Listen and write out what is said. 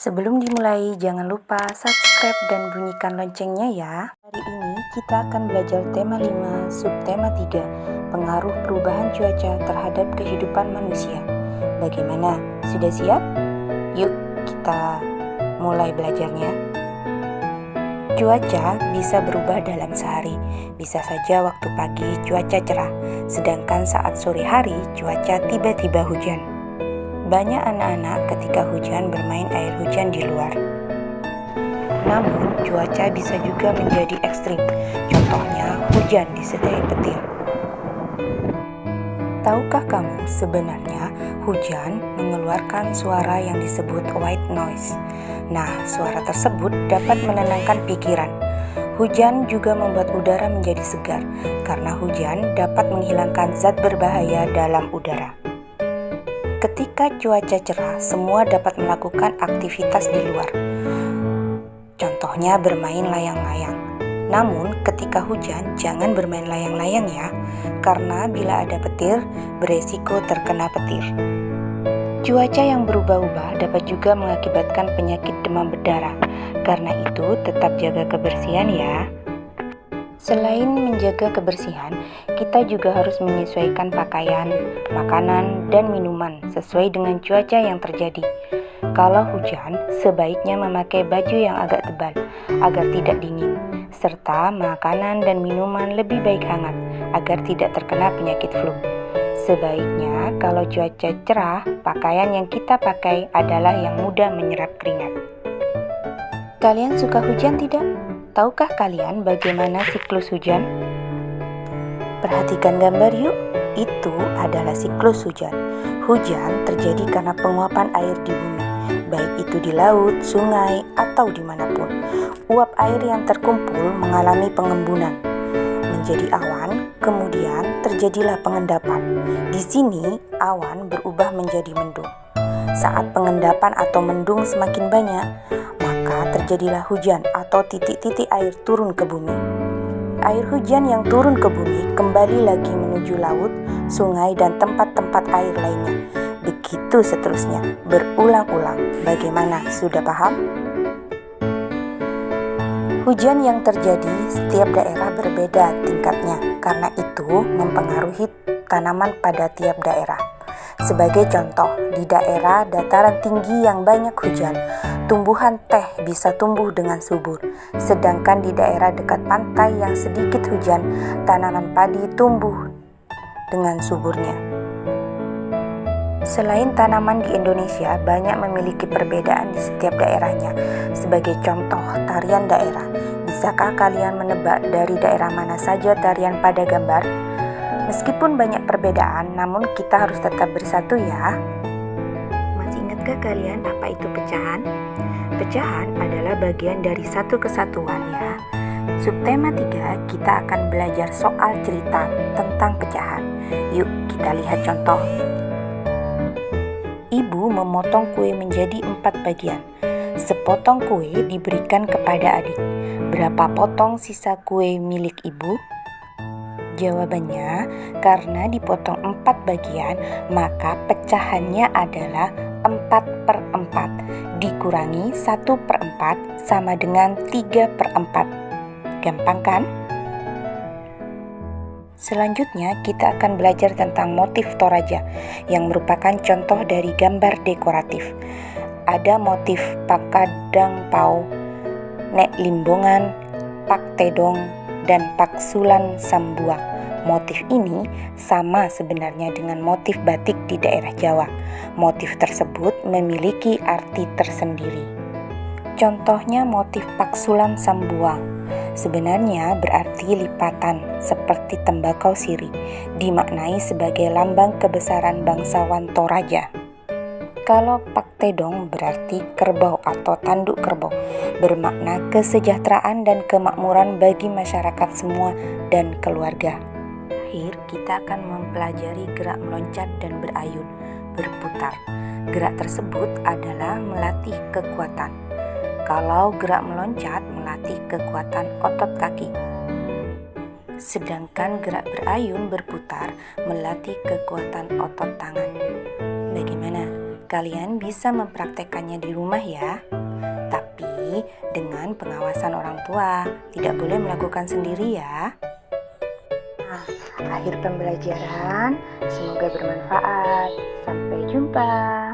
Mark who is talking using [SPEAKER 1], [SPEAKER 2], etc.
[SPEAKER 1] Sebelum dimulai, jangan lupa subscribe dan bunyikan loncengnya ya. Hari ini kita akan belajar tema 5, subtema 3, pengaruh perubahan cuaca terhadap kehidupan manusia. Bagaimana? Sudah siap? Yuk kita mulai belajarnya. Cuaca bisa berubah dalam sehari. Bisa saja waktu pagi cuaca cerah, sedangkan saat sore hari cuaca tiba-tiba hujan. Banyak anak-anak ketika hujan bermain air hujan di luar. Namun, cuaca bisa juga menjadi ekstrim. Contohnya, hujan disertai petir. Tahukah kamu sebenarnya hujan mengeluarkan suara yang disebut white noise? Nah, suara tersebut dapat menenangkan pikiran. Hujan juga membuat udara menjadi segar, karena hujan dapat menghilangkan zat berbahaya dalam udara. Ketika cuaca cerah, semua dapat melakukan aktivitas di luar. Contohnya bermain layang-layang. Namun, ketika hujan, jangan bermain layang-layang ya, karena bila ada petir, beresiko terkena petir. Cuaca yang berubah-ubah dapat juga mengakibatkan penyakit demam berdarah. Karena itu, tetap jaga kebersihan ya. Selain menjaga kebersihan, kita juga harus menyesuaikan pakaian, makanan, dan minuman sesuai dengan cuaca yang terjadi. Kalau hujan, sebaiknya memakai baju yang agak tebal agar tidak dingin, serta makanan dan minuman lebih baik hangat agar tidak terkena penyakit flu. Sebaiknya kalau cuaca cerah, pakaian yang kita pakai adalah yang mudah menyerap keringat. Kalian suka hujan tidak? Tahukah kalian bagaimana siklus hujan? Perhatikan gambar yuk. Itu adalah siklus hujan. Hujan terjadi karena penguapan air di bumi, baik itu di laut, sungai, atau dimanapun. Uap air yang terkumpul mengalami pengembunan menjadi awan, kemudian terjadilah pengendapan. Di sini, awan berubah menjadi mendung. Saat pengendapan atau mendung semakin banyak, maka terjadilah hujan atau titik-titik air turun ke bumi. Air hujan yang turun ke bumi kembali lagi menuju laut, sungai, dan tempat-tempat air lainnya. Begitu seterusnya, berulang-ulang. Bagaimana? Sudah paham? Hujan yang terjadi setiap daerah berbeda tingkatnya, karena itu mempengaruhi tanaman pada tiap daerah. Sebagai contoh, di daerah dataran tinggi yang banyak hujan, tumbuhan teh bisa tumbuh dengan subur. Sedangkan di daerah dekat pantai yang sedikit hujan, tanaman padi tumbuh dengan suburnya. Selain tanaman di Indonesia, banyak memiliki perbedaan di setiap daerahnya. Sebagai contoh, tarian daerah. Bisakah kalian menebak dari daerah mana saja tarian pada gambar? Meskipun banyak perbedaan, namun kita harus tetap bersatu ya. Masih ingatkah kalian apa itu pecahan? Pecahan adalah bagian dari satu kesatuan ya. Subtema 3, kita akan belajar soal cerita tentang pecahan. Yuk kita lihat contoh. Ibu memotong kue menjadi 4 bagian. Sepotong kue diberikan kepada adik. Berapa potong sisa kue milik ibu? Jawabannya, karena dipotong 4 bagian, maka pecahannya adalah 4/4. Dikurangi 1/4 sama dengan 3/4. Gampang kan? Selanjutnya, kita akan belajar tentang motif Toraja, yang merupakan contoh dari gambar dekoratif. Ada motif Pakadang Pau, Nek Limbongan, Pak Tedong, dan Pak Sulan Sambuang. Motif ini sama sebenarnya dengan motif batik di daerah Jawa. Motif tersebut memiliki arti tersendiri. Contohnya motif Pak Sulan Sambuang. Sebenarnya berarti lipatan seperti tembakau sirih, dimaknai sebagai lambang kebesaran bangsawan Toraja. Kalau Pak Tedong berarti kerbau atau tanduk kerbau, bermakna kesejahteraan dan kemakmuran bagi masyarakat semua dan keluarga. Akhir, kita akan mempelajari gerak meloncat dan berayun, berputar. Gerak tersebut adalah melatih kekuatan. Kalau gerak meloncat melatih kekuatan otot kaki. Sedangkan gerak berayun berputar melatih kekuatan otot tangan. Bagaimana? Kalian bisa mempraktekkannya di rumah ya, tapi dengan pengawasan orang tua. Tidak boleh melakukan sendiri ya. Nah, akhir pembelajaran, semoga bermanfaat. Sampai jumpa.